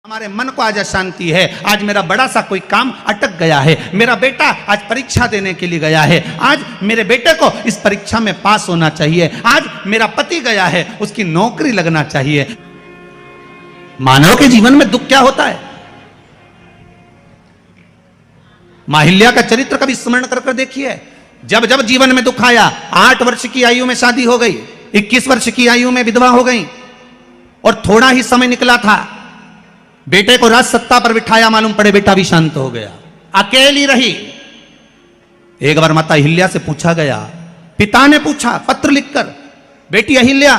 हमारे मन को आज अशांति है। आज मेरा बड़ा सा कोई काम अटक गया है। मेरा बेटा आज परीक्षा देने के लिए गया है। आज मेरे बेटे को इस परीक्षा में पास होना चाहिए। आज मेरा पति गया है, उसकी नौकरी लगना चाहिए। मानव के जीवन में दुख क्या होता है? माहिल्या का चरित्र कभी स्मरण कर देखिए। जब जब जीवन में दुख आया, 8 वर्ष की आयु में शादी हो गई, 21 वर्ष की आयु में विधवा हो गई और थोड़ा ही समय निकला था, बेटे को राज सत्ता पर बिठाया, मालूम पड़े बेटा भी शांत हो गया, अकेली रही। एक बार माता अहिल्या से पूछा गया, पिता ने पूछा पत्र लिखकर, बेटी अहिल्या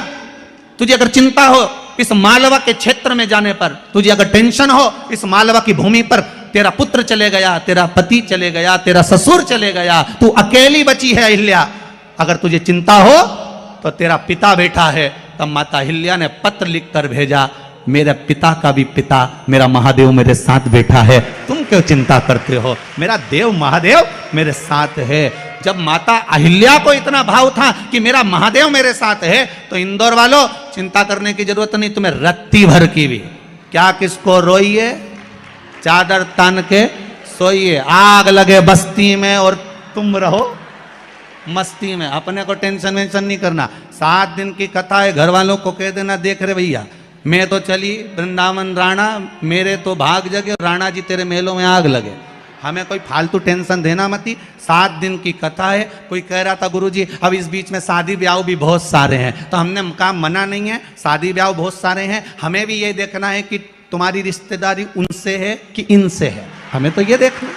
तुझे अगर चिंता हो इस मालवा के क्षेत्र में जाने पर, तुझे अगर टेंशन हो इस मालवा की भूमि पर, तेरा पुत्र चले गया, तेरा पति चले गया, तेरा ससुर चले गया, तू अकेली बची है अहिल्या, अगर तुझे चिंता हो तो तेरा पिता बैठा है। तब माता अहिल्या ने पत्र लिखकर भेजा, मेरे पिता का भी पिता मेरा महादेव मेरे साथ बैठा है, तुम क्यों चिंता करते हो, मेरा देव महादेव मेरे साथ है। जब माता अहिल्या को इतना भाव था कि मेरा महादेव मेरे साथ है, तो इंदौर वालों चिंता करने की जरूरत नहीं, तुम्हें रत्ती भर की भी क्या किसको रोइए, चादर तान के सोइए, आग लगे बस्ती में और तुम रहो मस्ती में। अपने को टेंशन वेंशन नहीं करना। 7 दिन की कथा है, घर वालों को कह देना, देख रहे भैया मैं तो चली वृंदावन राणा, मेरे तो भाग जगे, राणा जी तेरे मेलों में आग लगे, हमें कोई फालतू टेंशन देना मती। 7 दिन की कथा है। कोई कह रहा था गुरुजी अब इस बीच में शादी ब्याह भी बहुत सारे हैं, तो हमने कहा मना नहीं है, शादी ब्याह बहुत सारे हैं, हमें भी ये देखना है कि तुम्हारी रिश्तेदारी उनसे है कि इनसे है, हमें तो ये देखना।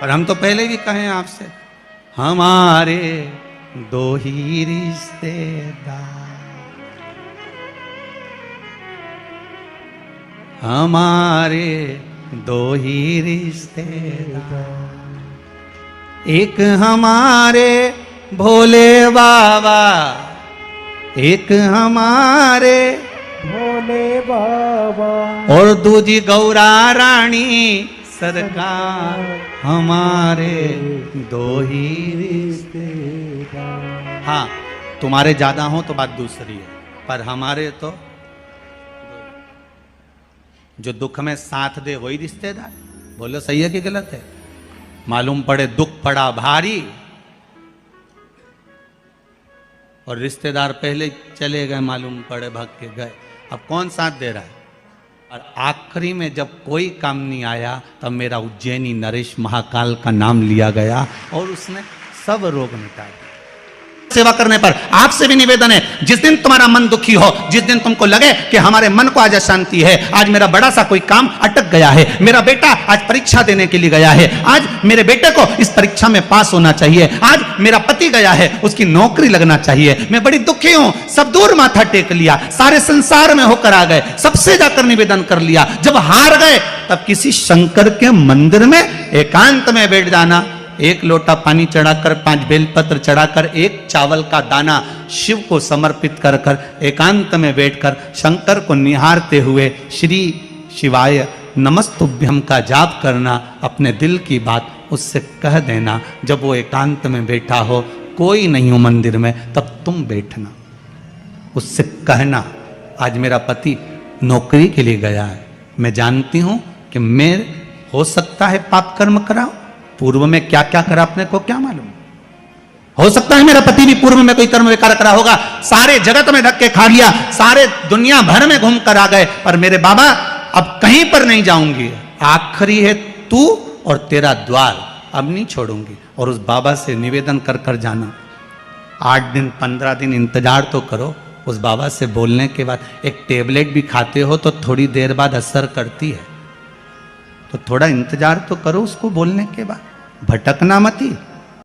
पर हम तो पहले भी कहे आपसे, हमारे 2 ही रिश्तेदार, हमारे 2 ही रिश्तेदार, एक हमारे भोले बाबा, एक हमारे भोले बाबा और दूजी गौरा रानी सरकार, हमारे 2 ही रिश्तेदार। हाँ तुम्हारे ज्यादा हो तो बात दूसरी है, पर हमारे तो जो दुख में साथ दे वही रिश्तेदार। बोलो सही है कि गलत है? मालूम पड़े दुख पड़ा भारी और रिश्तेदार पहले चले गए, मालूम पड़े भाग के गए, अब कौन साथ दे रहा है? और आखिरी में जब कोई काम नहीं आया, तब मेरा उज्जैनी नरेश महाकाल का नाम लिया गया और उसने सब रोग मिटा दिया। सेवा करने पर आपसे भी निवेदन है, जिस दिन तुम्हारा मन दुखी हो, जिस दिन तुमको लगे कि हमारे मन को आज अशांति है, आज मेरा बड़ा सा कोई काम अटक गया है, मेरा बेटा आज परीक्षा देने के लिए गया है, आज मेरे बेटे को इस परीक्षा में पास होना चाहिए, आज मेरा पति गया है, उसकी नौकरी लगना चाहिए, मैं बड़ी दुखी हूं, सब दूर माथा टेक लिया, सारे संसार में होकर आ गए, सबसे जाकर निवेदन कर लिया, जब हार गए तब किसी शंकर के मंदिर में एकांत में बैठ जाना, 1 लोटा पानी चढ़ाकर, 5 बेलपत्र चढ़ाकर, 1 चावल का दाना शिव को समर्पित कर कर एकांत में बैठकर शंकर को निहारते हुए श्री शिवाय नमस्तुभ्यम का जाप करना, अपने दिल की बात उससे कह देना। जब वो एकांत में बैठा हो, कोई नहीं हो मंदिर में, तब तुम बैठना, उससे कहना आज मेरा पति नौकरी के लिए गया है, मैं जानती हूं कि मैं हो सकता है पाप कर्म कराऊं, पूर्व में क्या क्या करा अपने को क्या मालूम, हो सकता है मेरा पति भी पूर्व में कोई कर्म विकार करा होगा, सारे जगत में धक्के खा लिया, सारे दुनिया भर में घूम कर आ गए, पर मेरे बाबा अब कहीं पर नहीं जाऊंगी, आखिरी है तू और तेरा द्वार, अब नहीं छोड़ूंगी। और उस बाबा से निवेदन कर कर जाना, 8 दिन 15 दिन इंतजार तो करो, उस बाबा से बोलने के बाद एक टेबलेट भी खाते हो तो थोड़ी देर बाद असर करती है, तो थोड़ा इंतजार तो करो उसको बोलने के बाद, भटकना मती।